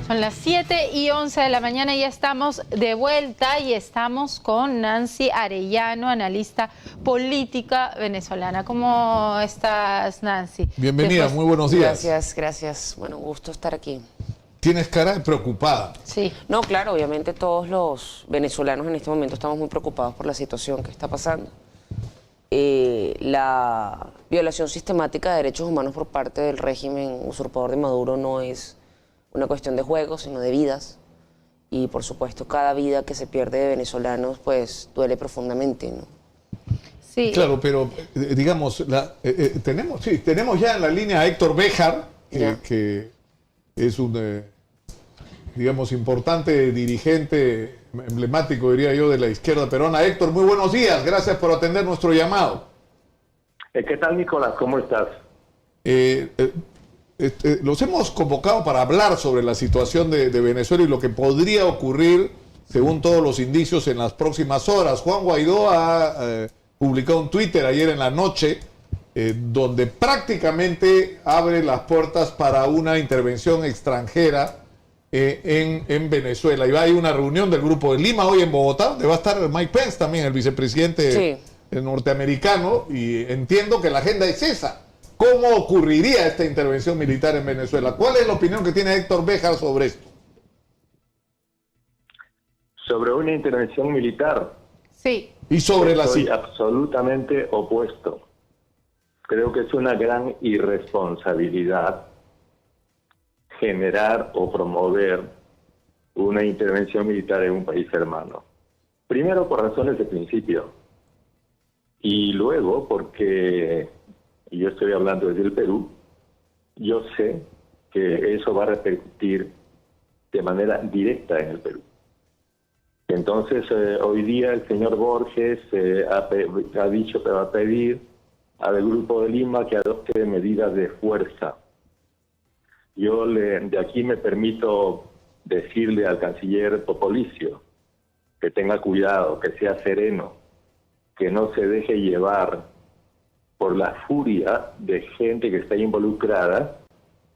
Son las 7:11 de la mañana y ya estamos de vuelta y estamos con Nancy Arellano, analista política venezolana. ¿Cómo estás, Nancy? Bienvenida, muy buenos días. Gracias. Bueno, un gusto estar aquí. Tienes cara de preocupada. Sí. No, claro, obviamente todos los venezolanos en este momento estamos muy preocupados por la situación que está pasando. La violación sistemática de derechos humanos por parte del régimen usurpador de Maduro no es una cuestión de juegos, sino de vidas. Y por supuesto, cada vida que se pierde de venezolanos, pues duele profundamente, ¿no? Sí. Claro, pero digamos, tenemos ya en la línea a Héctor Béjar, que es un, digamos, importante dirigente emblemático, diría yo, de la izquierda peruana. Héctor, muy buenos días, gracias por atender nuestro llamado. ¿Qué tal, Nicolás? ¿Cómo estás? Los hemos convocado para hablar sobre la situación de Venezuela y lo que podría ocurrir, según todos los indicios, en las próximas horas. Juan Guaidó ha publicado un Twitter ayer en la noche donde prácticamente abre las puertas para una intervención extranjera en Venezuela. Y va a ir una reunión del Grupo de Lima hoy en Bogotá, donde va a estar Mike Pence también, el vicepresidente norteamericano, y entiendo que la agenda es esa. ¿Cómo ocurriría esta intervención militar en Venezuela? ¿Cuál es la opinión que tiene Héctor Béjar sobre esto? Sobre una intervención militar. Sí. Y sobre Estoy absolutamente opuesto. Creo que es una gran irresponsabilidad generar o promover una intervención militar en un país hermano. Primero por razones de principio. Y luego porque, y yo estoy hablando desde el Perú, yo sé que eso va a repercutir de manera directa en el Perú. Entonces, hoy día el señor Borges ha dicho que va a pedir al Grupo de Lima que adopte medidas de fuerza. Yo de aquí me permito decirle al canciller Popolizio que tenga cuidado, que sea sereno, que no se deje llevar por la furia de gente que está involucrada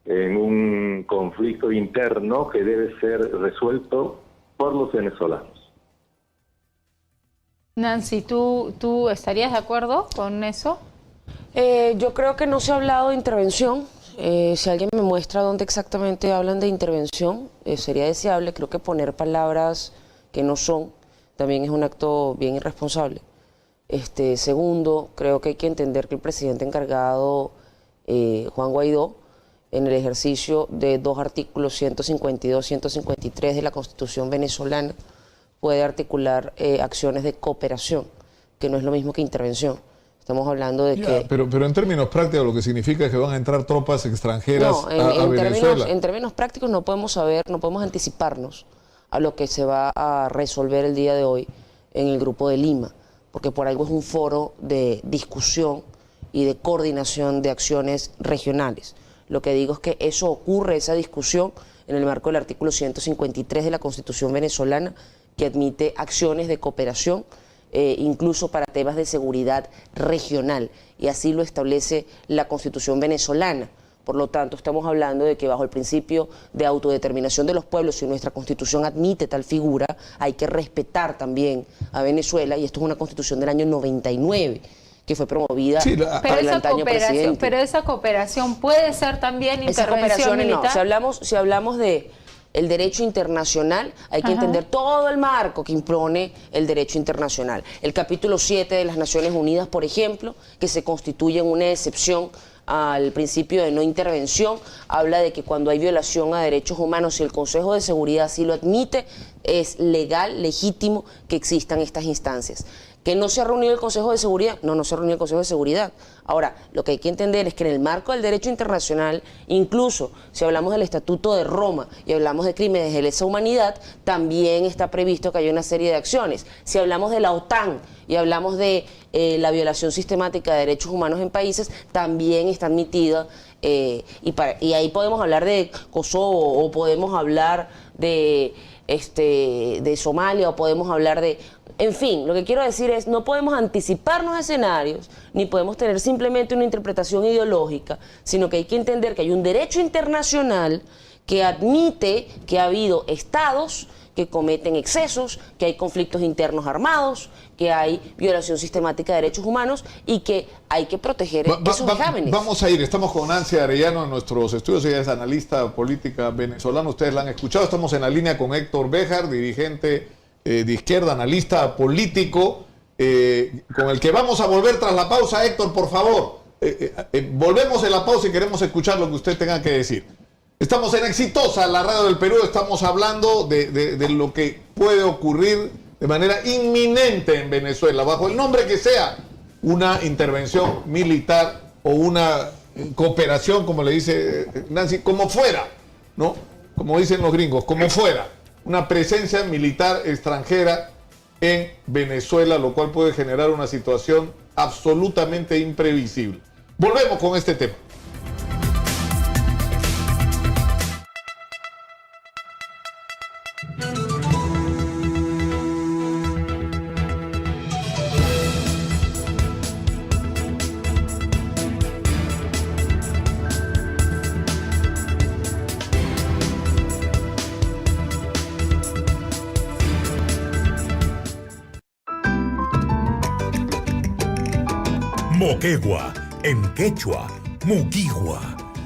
en un conflicto interno que debe ser resuelto por los venezolanos. Nancy, ¿tú estarías de acuerdo con eso? Yo creo que no se ha hablado de intervención. Si alguien me muestra dónde exactamente hablan de intervención, sería deseable. Creo que poner palabras que no son también es un acto bien irresponsable. Segundo, creo que hay que entender que el presidente encargado, Juan Guaidó, en el ejercicio de dos artículos 152 y 153 de la Constitución venezolana, puede articular acciones de cooperación, que no es lo mismo que intervención. Estamos hablando de que... Pero en términos prácticos lo que significa es que van a entrar tropas extranjeras a Venezuela. En términos prácticos no podemos saber, no podemos anticiparnos a lo que se va a resolver el día de hoy en el Grupo de Lima, porque por algo es un foro de discusión y de coordinación de acciones regionales. Lo que digo es que eso ocurre, esa discusión, en el marco del artículo 153 de la Constitución venezolana, que admite acciones de cooperación, incluso para temas de seguridad regional, y así lo establece la Constitución venezolana. Por lo tanto, estamos hablando de que bajo el principio de autodeterminación de los pueblos, si nuestra Constitución admite tal figura, hay que respetar también a Venezuela, y esto es una Constitución del año 99, que fue promovida por el antaño presidente. Pero esa cooperación puede ser también intervención militar. No. Si hablamos de el derecho internacional, hay que entender todo el marco que impone el derecho internacional. El capítulo 7 de las Naciones Unidas, por ejemplo, que se constituye en una excepción al principio de no intervención, habla de que cuando hay violación a derechos humanos, si el Consejo de Seguridad así lo admite, es legal, legítimo que existan estas instancias. ¿Que no se ha reunido el Consejo de Seguridad? No se ha reunido el Consejo de Seguridad. Ahora, lo que hay que entender es que en el marco del derecho internacional, incluso si hablamos del Estatuto de Roma y hablamos de crímenes de lesa humanidad, también está previsto que haya una serie de acciones. Si hablamos de la OTAN y hablamos de la violación sistemática de derechos humanos en países, también está admitida, y ahí podemos hablar de Kosovo, o podemos hablar de Somalia, o podemos hablar de En fin, lo que quiero decir es, no podemos anticiparnos a escenarios, ni podemos tener simplemente una interpretación ideológica, sino que hay que entender que hay un derecho internacional que admite que ha habido estados que cometen excesos, que hay conflictos internos armados, que hay violación sistemática de derechos humanos y que hay que proteger esos vejámenes. Vamos a ir, estamos con Nancy Arellano en nuestros estudios, ella es analista política venezolana, ustedes la han escuchado, estamos en la línea con Héctor Béjar, dirigente de izquierda, analista político, con el que vamos a volver tras la pausa. Héctor, por favor, volvemos en la pausa y queremos escuchar lo que usted tenga que decir. Estamos en Exitosa, la radio del Perú, estamos hablando de lo que puede ocurrir de manera inminente en Venezuela, bajo el nombre que sea, una intervención militar o una cooperación, como le dice Nancy, como fuera, ¿no? Como dicen los gringos, como fuera, una presencia militar extranjera en Venezuela, lo cual puede generar una situación absolutamente imprevisible. Volvemos con este tema. Moquegua, en quechua, Muquigua.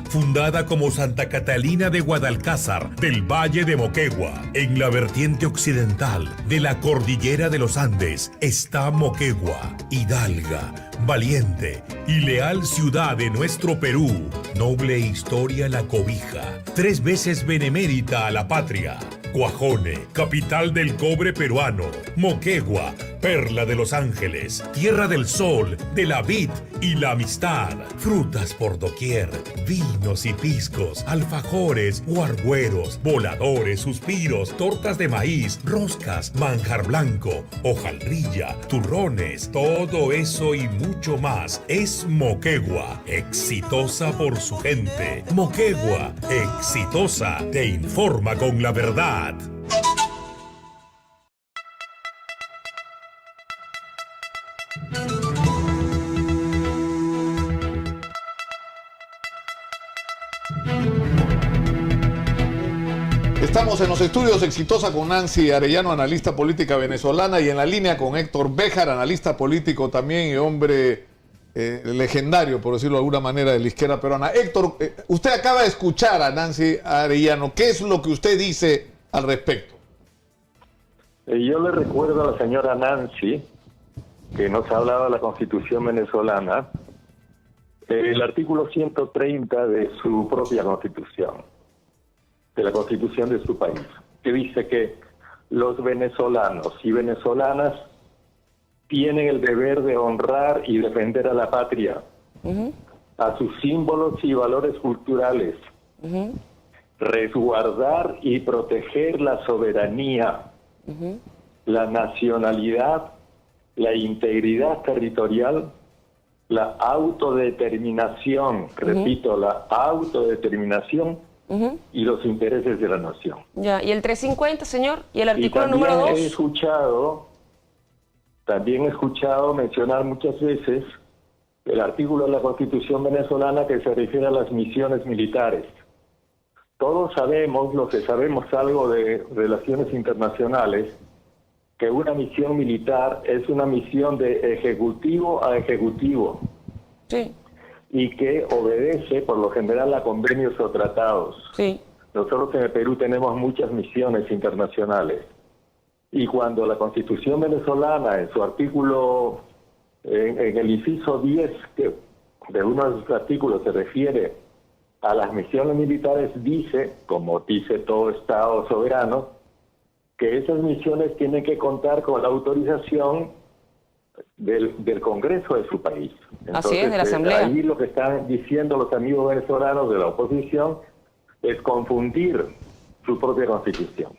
Fundada como Santa Catalina de Guadalcázar del Valle de Moquegua, en la vertiente occidental de la cordillera de los Andes, está Moquegua, hidalga, valiente y leal ciudad de nuestro Perú. Noble historia la cobija, 3 veces benemérita a la patria. Guajone, capital del cobre peruano. Moquegua, perla de Los Ángeles, tierra del sol, de la vid y la amistad. Frutas por doquier, vinos y piscos, alfajores, guargueros, voladores, suspiros, tortas de maíz, roscas, manjar blanco, hojaldrilla, turrones, todo eso y mucho más es Moquegua, exitosa por su gente. Moquegua, exitosa, te informa con la verdad. Estamos en los estudios Exitosa con Nancy Arellano, analista política venezolana, y en la línea con Héctor Béjar, analista político también y hombre legendario, por decirlo de alguna manera, de la izquierda peruana. Héctor, usted acaba de escuchar a Nancy Arellano. ¿Qué es lo que usted dice al respecto? Yo le recuerdo a la señora Nancy, que nos ha hablado de la Constitución venezolana, el artículo 130 de su propia Constitución, de la Constitución de su país, que dice que los venezolanos y venezolanas tienen el deber de honrar y defender a la patria, a sus símbolos y valores culturales, resguardar y proteger la soberanía, la nacionalidad, la integridad territorial, la autodeterminación, repito, la autodeterminación y los intereses de la nación. Ya, ¿y el 350, señor? ¿Y el artículo número 2? También he escuchado mencionar muchas veces el artículo de la Constitución venezolana que se refiere a las misiones militares. Todos sabemos, los que sabemos algo de relaciones internacionales, que una misión militar es una misión de ejecutivo a ejecutivo. Sí. Y que obedece por lo general a convenios o tratados. Sí. Nosotros en el Perú tenemos muchas misiones internacionales. Y cuando la Constitución venezolana, en su artículo, en el inciso 10 de uno de sus artículos, se refiere a las misiones militares, dice, como dice todo Estado soberano, que esas misiones tienen que contar con la autorización del Congreso de su país. Entonces, así es, de la Asamblea. Ahí lo que están diciendo los amigos venezolanos de la oposición es confundir su propia Constitución.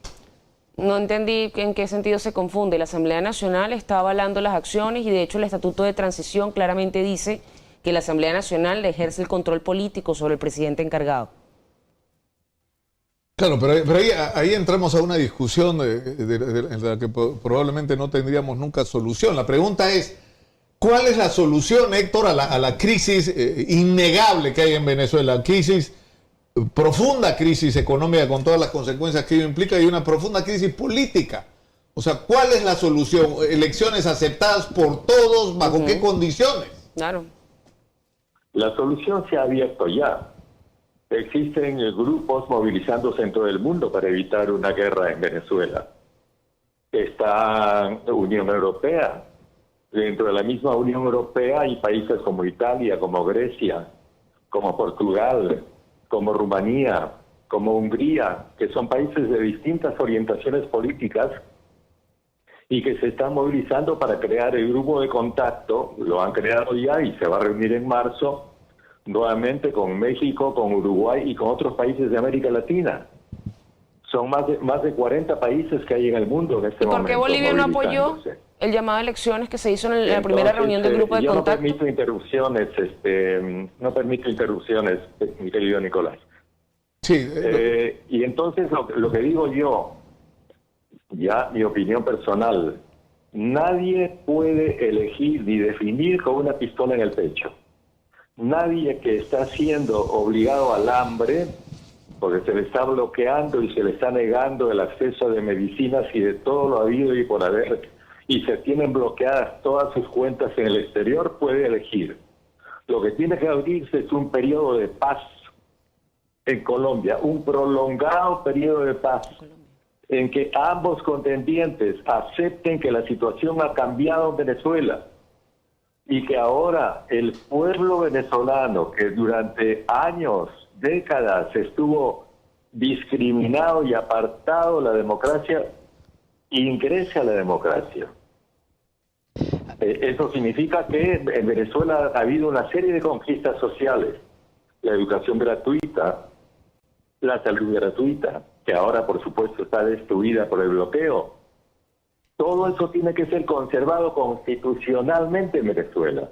No entendí en qué sentido se confunde. La Asamblea Nacional está avalando las acciones y de hecho el Estatuto de Transición claramente dice que la Asamblea Nacional ejerce el control político sobre el presidente encargado. Claro, pero ahí entramos a una discusión en la que probablemente no tendríamos nunca solución. La pregunta es, ¿cuál es la solución, Héctor, a la crisis innegable que hay en Venezuela? Profunda crisis económica con todas las consecuencias que ello implica y una profunda crisis política. O sea, ¿cuál es la solución? ¿Elecciones aceptadas por todos? ¿Bajo qué condiciones? Claro. La solución se ha abierto ya. Existen grupos movilizándose en todo el mundo para evitar una guerra en Venezuela. Está la Unión Europea. Dentro de la misma Unión Europea hay países como Italia, como Grecia, como Portugal, como Rumanía, como Hungría, que son países de distintas orientaciones políticas y que se están movilizando para crear el grupo de contacto. Lo han creado ya y se va a reunir en marzo nuevamente con México, con Uruguay y con otros países de América Latina. Son más de 40 países que hay en el mundo en este momento. ¿Por qué Bolivia no apoyó el llamado a elecciones que se hizo en la primera reunión del grupo de contacto? No permito interrupciones, mi querido Nicolás. Sí. Y entonces lo que digo yo, ya mi opinión personal, nadie puede elegir ni definir con una pistola en el pecho. Nadie que está siendo obligado al hambre, porque se le está bloqueando y se le está negando el acceso de medicinas y de todo lo habido y por haber, y se tienen bloqueadas todas sus cuentas en el exterior, puede elegir. Lo que tiene que abrirse es un periodo de paz en Colombia, un prolongado periodo de paz, en que ambos contendientes acepten que la situación ha cambiado en Venezuela y que ahora el pueblo venezolano, que durante años, décadas, estuvo discriminado y apartado de la democracia, ingrese a la democracia. Eso significa que en Venezuela ha habido una serie de conquistas sociales: la educación gratuita, la salud gratuita, que ahora por supuesto está destruida por el bloqueo. Todo eso tiene que ser conservado constitucionalmente en Venezuela,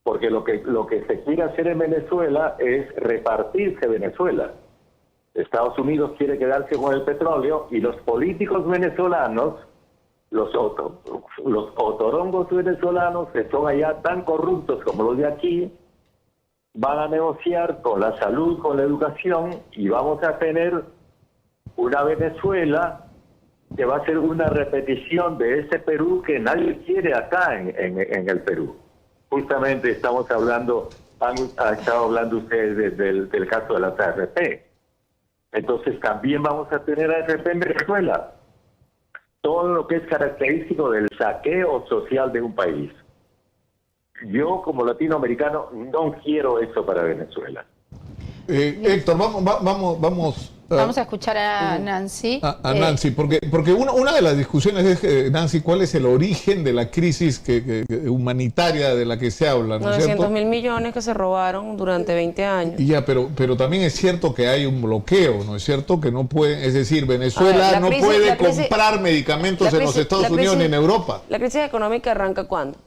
porque lo que se quiere hacer en Venezuela es repartirse Venezuela. Estados Unidos quiere quedarse con el petróleo y los políticos venezolanos, los otorongos venezolanos, que son allá tan corruptos como los de aquí, van a negociar con la salud, con la educación, y vamos a tener una Venezuela que va a ser una repetición de ese Perú que nadie quiere acá en el Perú. Justamente estamos hablando, han estado hablando ustedes del caso de las AFP. Entonces también vamos a tener AFP en Venezuela. Todo lo que es característico del saqueo social de un país. Yo, como latinoamericano, no quiero eso para Venezuela. Héctor, vamos a escuchar a Nancy. A Nancy, porque una de las discusiones es, Nancy, ¿cuál es el origen de la crisis humanitaria de la que se habla? ¿No 900.000 millones que se robaron durante 20 años. Y ya, pero también es cierto que hay un bloqueo, ¿no es cierto? Que no puede, es decir, Venezuela no puede comprar medicamentos en los Estados Unidos ni en Europa. La crisis económica arranca ¿cuándo?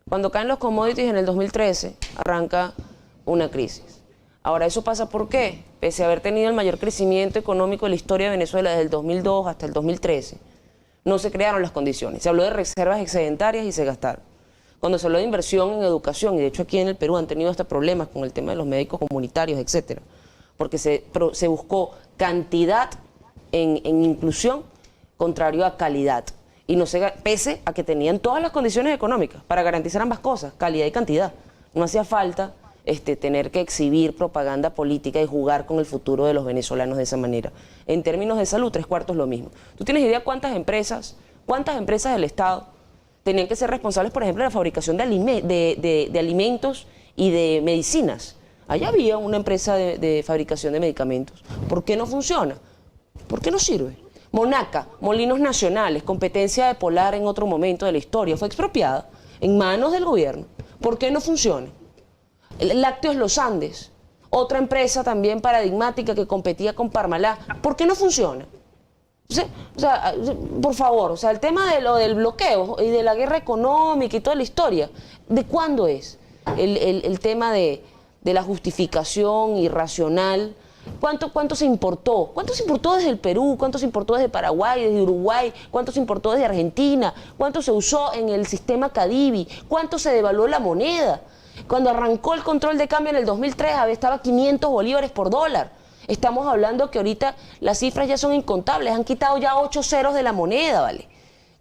Cuando caen los commodities en el 2013, arranca una crisis. Ahora, ¿eso pasa por qué? Pese a haber tenido el mayor crecimiento económico de la historia de Venezuela desde el 2002 hasta el 2013, no se crearon las condiciones. Se habló de reservas excedentarias y se gastaron. Cuando se habló de inversión en educación, y de hecho aquí en el Perú han tenido hasta problemas con el tema de los médicos comunitarios, etcétera, porque se buscó cantidad en inclusión contrario a calidad. Y no se, pese a que tenían todas las condiciones económicas para garantizar ambas cosas, calidad y cantidad. No hacía falta tener que exhibir propaganda política y jugar con el futuro de los venezolanos de esa manera. En términos de salud, 3/4 lo mismo. ¿Tú tienes idea cuántas empresas del Estado tenían que ser responsables, por ejemplo, de la fabricación de alimentos y de medicinas? Allá había una empresa de fabricación de medicamentos. ¿Por qué no funciona? ¿Por qué no sirve? Monaca, Molinos Nacionales, competencia de Polar en otro momento de la historia, fue expropiada en manos del gobierno. ¿Por qué no funciona? Lácteos Los Andes, otra empresa también paradigmática que competía con Parmalat. ¿Por qué no funciona? O sea, por favor, el tema de lo del bloqueo y de la guerra económica y toda la historia, ¿de cuándo es? El tema de la justificación irracional ¿Cuánto se importó? ¿Cuánto se importó desde el Perú? ¿Cuánto se importó desde Paraguay, desde Uruguay? ¿Cuánto se importó desde Argentina? ¿Cuánto se usó en el sistema Cadivi? ¿Cuánto se devaluó la moneda? Cuando arrancó el control de cambio en el 2003, estaba 500 bolívares por dólar. Estamos hablando que ahorita las cifras ya son incontables, han quitado ya 8 ceros de la moneda, ¿vale?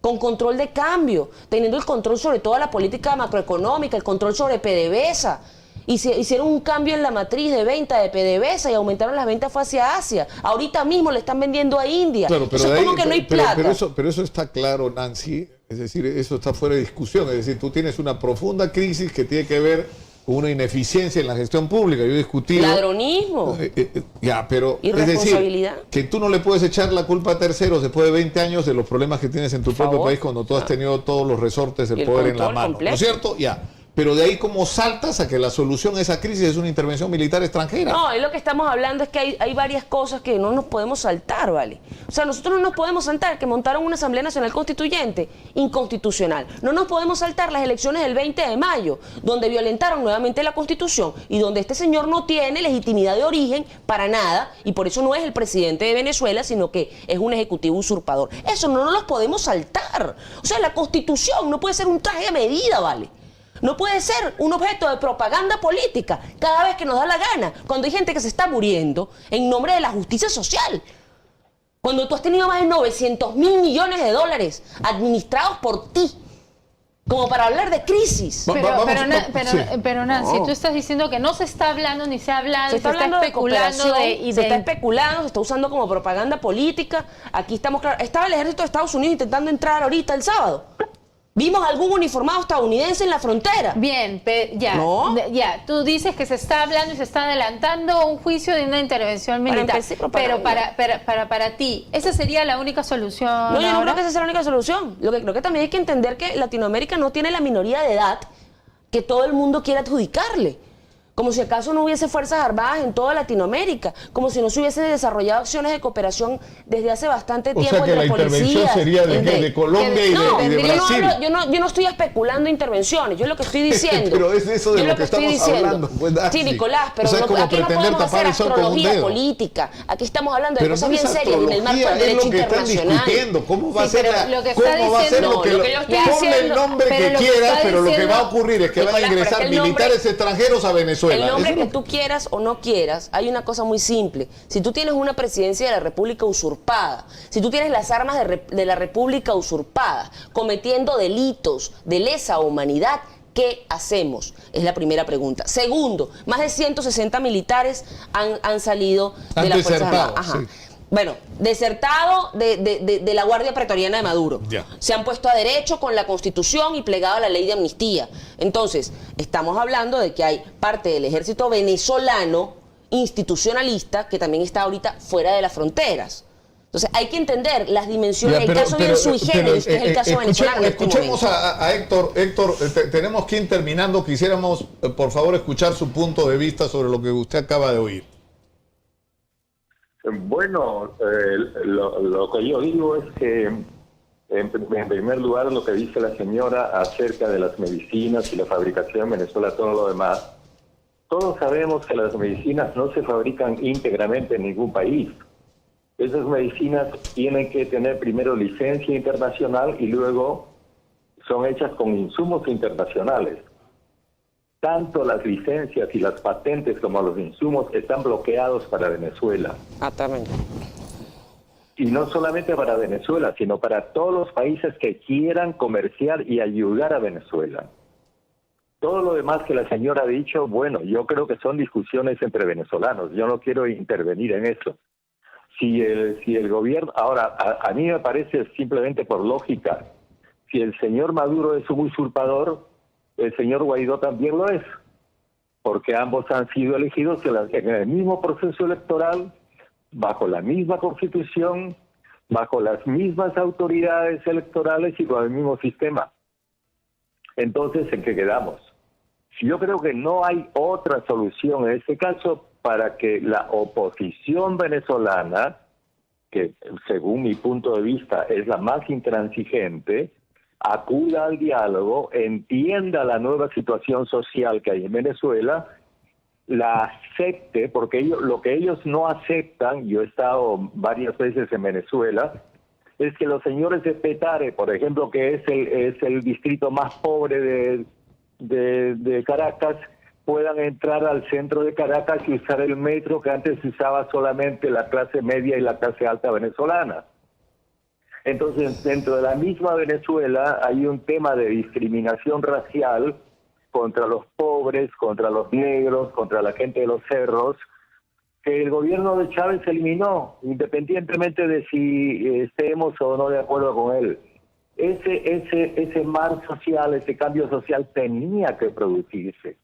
Con control de cambio, teniendo el control sobre toda la política macroeconómica, el control sobre PDVSA. Y se hicieron un cambio en la matriz de venta de PDVSA y aumentaron las ventas hacia Asia. Ahorita mismo le están vendiendo a India. Claro, pero eso es como que no hay plata. Pero eso está claro, Nancy. Es decir, eso está fuera de discusión. Es decir, tú tienes una profunda crisis que tiene que ver con una ineficiencia en la gestión pública. Yo he discutido... Ladronismo. Pero irresponsabilidad. Es decir, que tú no le puedes echar la culpa a terceros después de 20 años de los problemas que tienes en tu propio país cuando tú has tenido todos los resortes del poder en la mano. Completo. ¿No es cierto? Pero de ahí cómo saltas a que la solución a esa crisis es una intervención militar extranjera. No, es lo que estamos hablando es que hay varias cosas que no nos podemos saltar, ¿vale? O sea, nosotros no nos podemos saltar que montaron una Asamblea Nacional Constituyente inconstitucional. No nos podemos saltar las elecciones del 20 de mayo, donde violentaron nuevamente la Constitución y donde este señor no tiene legitimidad de origen para nada y por eso no es el presidente de Venezuela, sino que es un ejecutivo usurpador. Eso no nos los podemos saltar. O sea, la Constitución no puede ser un traje de medida, ¿vale? No puede ser un objeto de propaganda política cada vez que nos da la gana, cuando hay gente que se está muriendo en nombre de la justicia social. Cuando tú has tenido más de 900.000 millones de dólares administrados por ti, como para hablar de crisis. Pero Nancy, tú estás diciendo que no se está hablando ni se ha hablado, se está especulando se está especulando, se está usando como propaganda política. Aquí estamos claros. Estaba el ejército de Estados Unidos intentando entrar ahorita el sábado. ¿Vimos algún uniformado estadounidense en la frontera? Bien, ya. Tú dices que se está hablando y se está adelantando un juicio de una intervención militar. Pero para ti, ¿esa sería la única solución? No, yo no creo que esa sea la única solución. Lo que creo que también hay que entender que Latinoamérica no tiene la minoría de edad que todo el mundo quiere adjudicarle. Como si acaso no hubiese fuerzas armadas en toda Latinoamérica, como si no se hubiesen desarrollado acciones de cooperación desde hace bastante tiempo. O sea que la intervención sería de Colombia y de Brasil. Yo no estoy especulando intervenciones, yo lo que estoy diciendo. Pero es eso de lo que estamos hablando. Pues, sí, Nicolás, pero aquí no podemos hacer astrología política. Aquí estamos hablando de cosas bien serias en el marco del derecho internacional. ¿Cómo va a ser lo que ponle el nombre que quiera, pero lo que va a ocurrir es que van a ingresar militares extranjeros a Venezuela? El nombre que tú quieras o no quieras, hay una cosa muy simple. Si tú tienes una presidencia de la República usurpada, si tú tienes las armas de la República usurpadas, cometiendo delitos de lesa humanidad, ¿qué hacemos? Es la primera pregunta. Segundo, más de 160 militares han salido de las Fuerzas Armadas. Sí. Bueno, desertado de la Guardia Pretoriana de Maduro. Ya. Se han puesto a derecho con la Constitución y plegado a la ley de amnistía. Entonces, estamos hablando de que hay parte del ejército venezolano institucionalista que también está ahorita fuera de las fronteras. Entonces, hay que entender las dimensiones. El caso bien sui generis, que es el caso venezolano. Escuchemos a Héctor. Héctor, tenemos que ir terminando. Quisiéramos, por favor, escuchar su punto de vista sobre lo que usted acaba de oír. Bueno, lo que yo digo es que, en primer lugar, lo que dice la señora acerca de las medicinas y la fabricación en Venezuela, todo lo demás, todos sabemos que las medicinas no se fabrican íntegramente en ningún país. Esas medicinas tienen que tener primero licencia internacional y luego son hechas con insumos internacionales. Tanto las licencias y las patentes como los insumos están bloqueados para Venezuela. Exactamente. Y no solamente para Venezuela, sino para todos los países que quieran comerciar y ayudar a Venezuela. Todo lo demás que la señora ha dicho, bueno, yo creo que son discusiones entre venezolanos. Yo no quiero intervenir en eso. Si el gobierno... Ahora, a mí me parece simplemente por lógica, si el señor Maduro es un usurpador, el señor Guaidó también lo es, porque ambos han sido elegidos en el mismo proceso electoral, bajo la misma constitución, bajo las mismas autoridades electorales y con el mismo sistema. Entonces, ¿en qué quedamos? Yo creo que no hay otra solución en este caso para que la oposición venezolana, que según mi punto de vista es la más intransigente, acuda al diálogo, entienda la nueva situación social que hay en Venezuela la acepte, porque lo que ellos no aceptan, yo he estado varias veces en Venezuela, es que los señores de Petare, por ejemplo, que es el distrito más pobre de Caracas, puedan entrar al centro de Caracas y usar el metro que antes usaba solamente la clase media y la clase alta venezolana. Entonces, dentro de la misma Venezuela hay un tema de discriminación racial contra los pobres, contra los negros, contra la gente de los cerros, que el gobierno de Chávez eliminó, independientemente de si estemos o no de acuerdo con él. Ese mar social, ese cambio social tenía que producirse.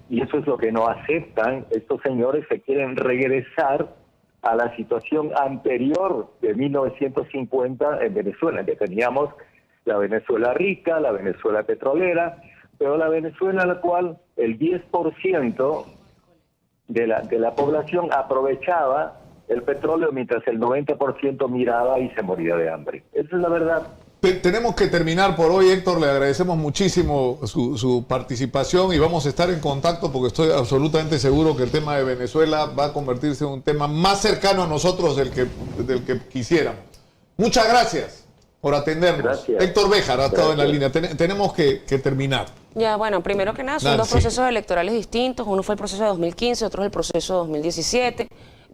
Y eso es lo que no aceptan estos señores que quieren regresar a la situación anterior de 1950 en Venezuela, que teníamos la Venezuela rica, la Venezuela petrolera, pero la Venezuela en la cual el 10% de la población aprovechaba el petróleo mientras el 90% miraba y se moría de hambre. Esa es la verdad. Tenemos que terminar por hoy, Héctor. Le agradecemos muchísimo su participación y vamos a estar en contacto porque estoy absolutamente seguro que el tema de Venezuela va a convertirse en un tema más cercano a nosotros del que quisiéramos. Muchas gracias por atendernos. Gracias. Héctor Béjar ha estado en la línea. Tenemos que terminar. Ya, bueno, primero que nada, son dos procesos electorales distintos. Uno fue el proceso de 2015, otro es el proceso de 2017.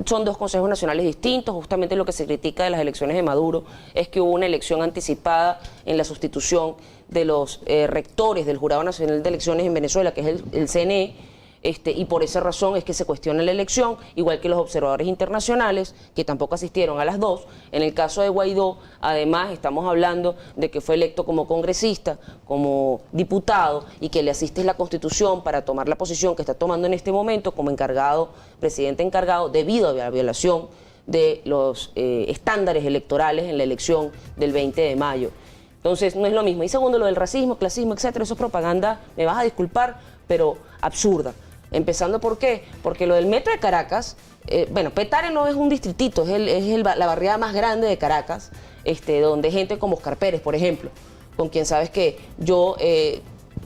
Son dos consejos nacionales distintos. Justamente lo que se critica de las elecciones de Maduro es que hubo una elección anticipada en la sustitución de los rectores del Jurado Nacional de Elecciones en Venezuela, que es el CNE, y por esa razón es que se cuestiona la elección, igual que los observadores internacionales, que tampoco asistieron a las dos. En el caso de Guaidó, además, estamos hablando de que fue electo como congresista, como diputado, y que le asiste la Constitución para tomar la posición que está tomando en este momento como encargado, presidente encargado, debido a la violación de los estándares electorales en la elección del 20 de mayo. Entonces, no es lo mismo. Y segundo, lo del racismo, clasismo, etcétera, eso es propaganda, me vas a disculpar, pero absurda. Empezando ¿por qué? Porque lo del metro de Caracas, bueno, Petare no es un distritito, es la barriada más grande de Caracas, donde gente como Oscar Pérez, por ejemplo, con quien sabes que yo he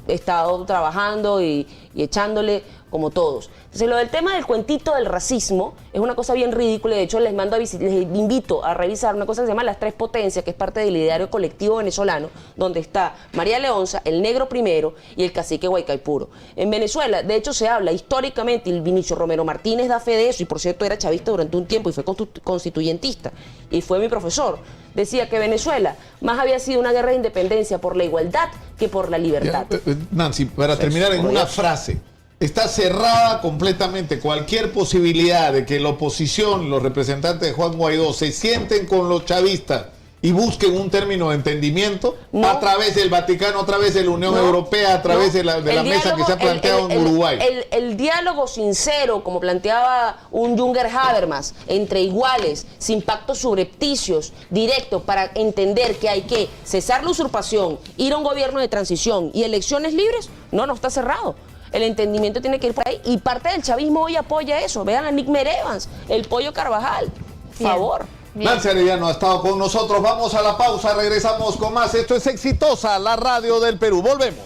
estado trabajando y echándole como todos. Entonces, lo del tema del cuentito del racismo es una cosa bien ridícula. De hecho, les invito a revisar una cosa que se llama Las Tres Potencias, que es parte del ideario colectivo venezolano, donde está María Leonza, el negro primero y el cacique Guaycaipuro. En Venezuela, de hecho, se habla históricamente, y Vinicio Romero Martínez da fe de eso, y por cierto era chavista durante un tiempo y fue constituyentista, y fue mi profesor. Decía que Venezuela más había sido una guerra de independencia por la igualdad que por la libertad. Nancy, para terminar en una frase. Está cerrada completamente cualquier posibilidad de que la oposición, los representantes de Juan Guaidó, se sienten con los chavistas y busquen un término de entendimiento a través del Vaticano, a través de la Unión Europea, a través de la mesa que se ha planteado en Uruguay. El diálogo sincero, como planteaba un Junger Habermas, entre iguales, sin pactos subrepticios, directos, para entender que hay que cesar la usurpación, ir a un gobierno de transición y elecciones libres, no está cerrado. El entendimiento tiene que ir por ahí y parte del chavismo hoy apoya eso. Vean a Nick Merevans, el Pollo Carvajal, favor. Nancy Arellano ha estado con nosotros. Vamos a la pausa, regresamos con más. Esto es Exitosa, la radio del Perú. Volvemos.